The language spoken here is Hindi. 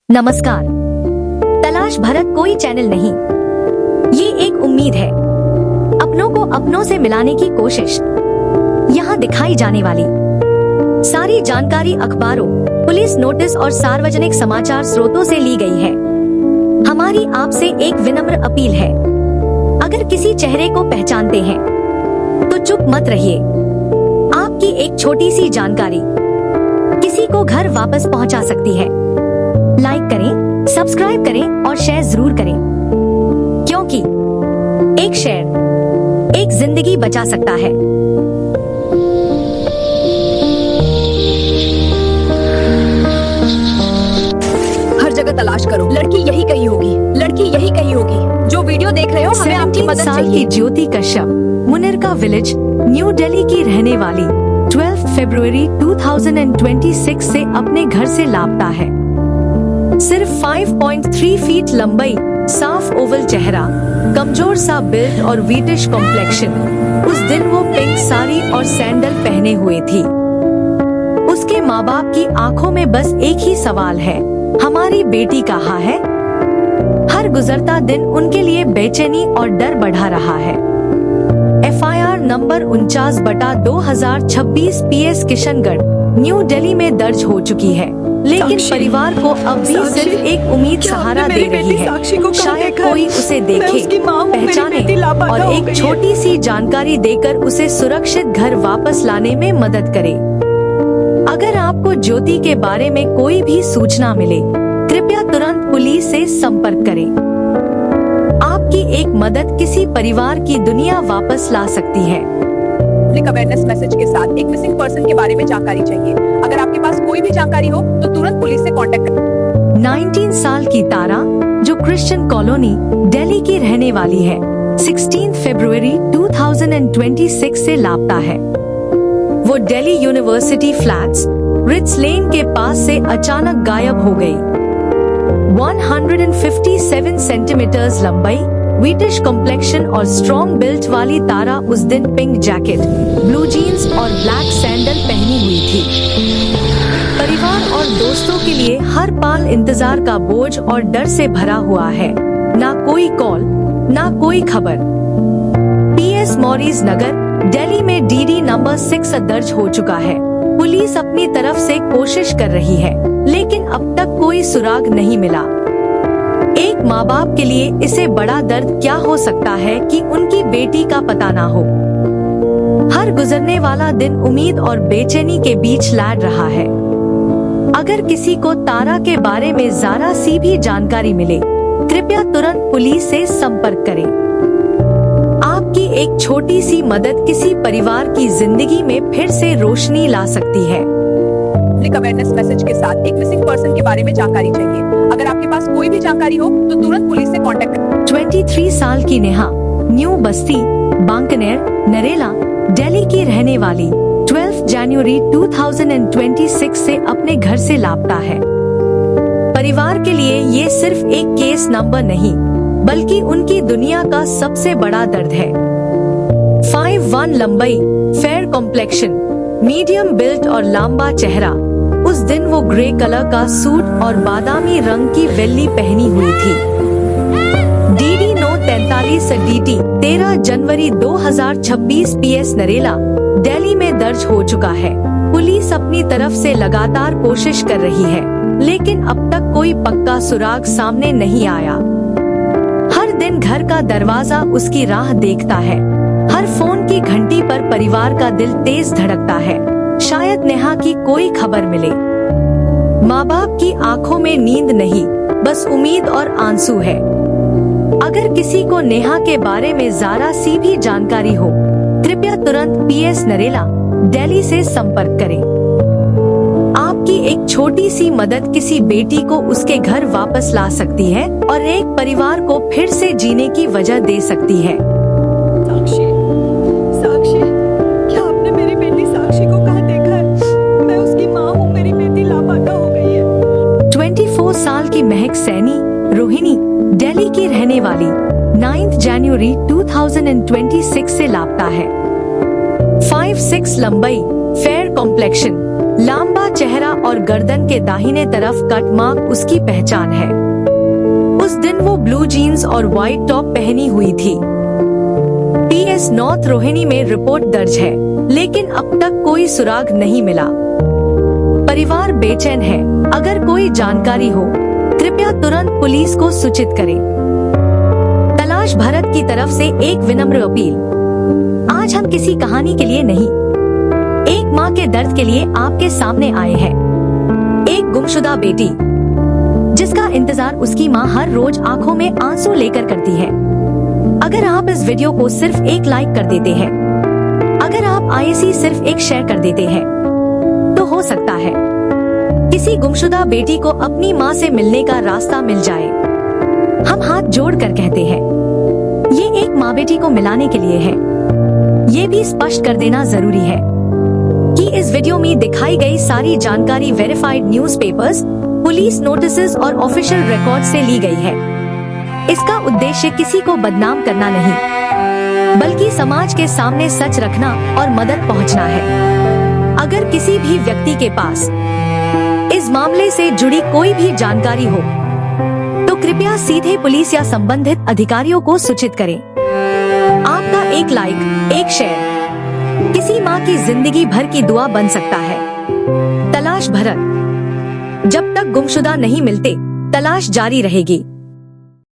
नमस्कार। तलाश भारत कोई चैनल नहीं, ये एक उम्मीद है, अपनों को अपनों से मिलाने की कोशिश। यहाँ दिखाई जाने वाली सारी जानकारी अखबारों, पुलिस नोटिस और सार्वजनिक समाचार स्रोतों से ली गई है। हमारी आपसे एक विनम्र अपील है, अगर किसी चेहरे को पहचानते हैं तो चुप मत रहिए। आपकी एक छोटी सी जानकारी किसी को घर वापस पहुंचा सकती है। लाइक करें, सब्सक्राइब करें और शेयर जरूर करें, क्योंकि एक शेयर एक जिंदगी बचा सकता है। हर जगह तलाश करो, लड़की यही कहीं होगी, लड़की यही कहीं होगी। जो वीडियो देख रहे हो, हमें आपकी मदद साल चाहिए। की ज्योति कश्यप मुनिरका विलेज, न्यू दिल्ली की रहने वाली 12 फरवरी 2026 से अपने घर से लापता है। सिर्फ 5.3 फीट लंबाई, साफ ओवल चेहरा, कमजोर सा बिल्ड और वीटिश कॉम्प्लेक्शन। उस दिन वो पिंक साड़ी और सैंडल पहने हुए थी। उसके माँ बाप की आंखों में बस एक ही सवाल है, हमारी बेटी कहाँ है? हर गुजरता दिन उनके लिए बेचैनी और डर बढ़ा रहा है। FIR number 49/2026 PS Kishangarh, new Delhi में दर्ज हो चुकी है, लेकिन परिवार को अब भी सिर्फ एक उम्मीद सहारा दे रही है। शायद कोई उसे देखे, पहचाने और एक छोटी सी जानकारी देकर उसे सुरक्षित घर वापस लाने में मदद करे। अगर आपको ज्योति के बारे में कोई भी सूचना मिले, कृपया तुरंत पुलिस से संपर्क करें। आपकी एक मदद किसी परिवार की दुनिया वापस ला सकती है। पब्लिक अवेयरनेस मैसेज के साथ एक मिसिंग पर्सन के बारे में जानकारी चाहिए। अगर आपके पास कोई भी जानकारी हो तो तुरंत पुलिस से कांटेक्ट करें। 19 साल की तारा, जो क्रिश्चियन कॉलोनी दिल्ली की रहने वाली है, 16 फरवरी 2026 से लापता है। वो दिल्ली यूनिवर्सिटी फ्लैट्स, रिट्स लेन के पास से अचानक गायब हो गई। 157 सेंटीमीटर्स लंबाई, वीटिश कॉम्प्लेक्शन और स्ट्रॉन्ग बिल्ट वाली तारा उस दिन पिंक जैकेट, ब्लू जीन्स और ब्लैक सैंडल पहनी हुई थी। परिवार और दोस्तों के लिए हर पल इंतजार का बोझ और डर से भरा हुआ है। ना कोई कॉल, ना कोई खबर। PS मॉरिस नगर, दिल्ली में DD नंबर 6 दर्ज हो चुका है। पुलिस अपनी तरफ से कोशिश कर रही है, लेकिन अब तक कोई सुराग नहीं मिला। एक माँ बाप के लिए इसे बड़ा दर्द क्या हो सकता है कि उनकी बेटी का पता ना हो। हर गुजरने वाला दिन उम्मीद और बेचैनी के बीच लड़ रहा है। अगर किसी को तारा के बारे में जरा सी भी जानकारी मिले, कृपया तुरंत पुलिस से संपर्क करें। आपकी एक छोटी सी मदद किसी परिवार की जिंदगी में फिर से रोशनी ला सकती है। पब्लिक अवेयरनेस मैसेज के साथ एक मिसिंग पर्सन के बारे में जानकारी चाहिए। अगर आपके पास कोई भी जानकारी हो तो तुरंत पुलिस से कांटेक्ट करें। 23 साल की नेहा, न्यू बस्ती, बांकनेर, नरेला, दिल्ली की रहने वाली 12 जनवरी 2026 से अपने घर से लापता है। परिवार के लिए ये सिर्फ एक केस नंबर नहीं, बल्कि उनकी दुनिया का सबसे बड़ा दर्द है। 5'1" लंबाई, फेयर कॉम्प्लेक्शन, मीडियम बिल्ट और लंबा चेहरा। उस दिन वो ग्रे कलर का सूट और बादामी रंग की वेली पहनी हुई थी। DD 943 DT 13 जनवरी 2026 PS नरेला, दिल्ली में दर्ज हो चुका है। पुलिस अपनी तरफ से लगातार कोशिश कर रही है, लेकिन अब तक कोई पक्का सुराग सामने नहीं आया। हर दिन घर का दरवाजा उसकी राह देखता है। हर फोन की घंटी पर परिवार का दिल तेज धड़कता है, शायद नेहा की कोई खबर मिले। माँ बाप की आंखों में नींद नहीं, बस उम्मीद और आंसू है। अगर किसी को नेहा के बारे में जरा सी भी जानकारी हो, कृपया तुरंत PS नरेला, दिल्ली से संपर्क करें। आपकी एक छोटी सी मदद किसी बेटी को उसके घर वापस ला सकती है और एक परिवार को फिर से जीने की वजह दे सकती है। साक्षी, साक्षी, क्या आपने मेरी बेटी साक्षी को कहाँ देखा है? मैं उसकी माँ हूँ, मेरी बेटी लापता हो गई है। 24 साल की महक सैनी, रोहिणी, दिल्ली की रहने वाली 9 जनवरी 2026 से लापता है। 5'6" लंबाई, फेयर कॉम्प्लेक्शन, लंबा चेहरा और गर्दन के दाहिने तरफ कट मार्क उसकी पहचान है। उस दिन वो ब्लू जीन्स और व्हाइट टॉप पहनी हुई थी। PS नॉर्थ रोहिणी में रिपोर्ट दर्ज है, लेकिन अब तक कोई सुराग नहीं मिला। परिवार बेचैन है। अगर कोई जानकारी हो, कृपया तुरंत पुलिस को सूचित करें। तलाश भारत की तरफ से एक विनम्र अपील। आज हम किसी कहानी के लिए नहीं, एक माँ के दर्द के लिए आपके सामने आए हैं। एक गुमशुदा बेटी जिसका इंतजार उसकी माँ हर रोज आंखों में आंसू लेकर करती है। अगर आप इस वीडियो को सिर्फ एक लाइक कर देते हैं, अगर आप IAC सिर्फ एक शेयर कर देते हैं, तो हो सकता है किसी गुमशुदा बेटी को अपनी माँ से मिलने का रास्ता मिल जाए। हम हाथ जोड़कर कहते हैं, ये एक माँ बेटी को मिलाने के लिए है। ये भी स्पष्ट कर देना जरूरी है कि इस वीडियो में दिखाई गई सारी जानकारी वेरीफाइड न्यूज़पेपर्स, पुलिस नोटिसेस और ऑफिशियल रिकॉर्ड से ली गई है। इसका उद्देश्य किसी को बदनाम करना नहीं, बल्कि समाज के सामने सच रखना और मदद पहुंचना है। अगर किसी भी व्यक्ति के पास इस मामले से जुड़ी कोई भी जानकारी हो, तो कृपया सीधे पुलिस या संबंधित अधिकारियों को सूचित करें। आपका एक लाइक, एक शेयर किसी माँ की जिंदगी भर की दुआ बन सकता है। तलाश भारत। जब तक गुमशुदा नहीं मिलते, तलाश जारी रहेगी।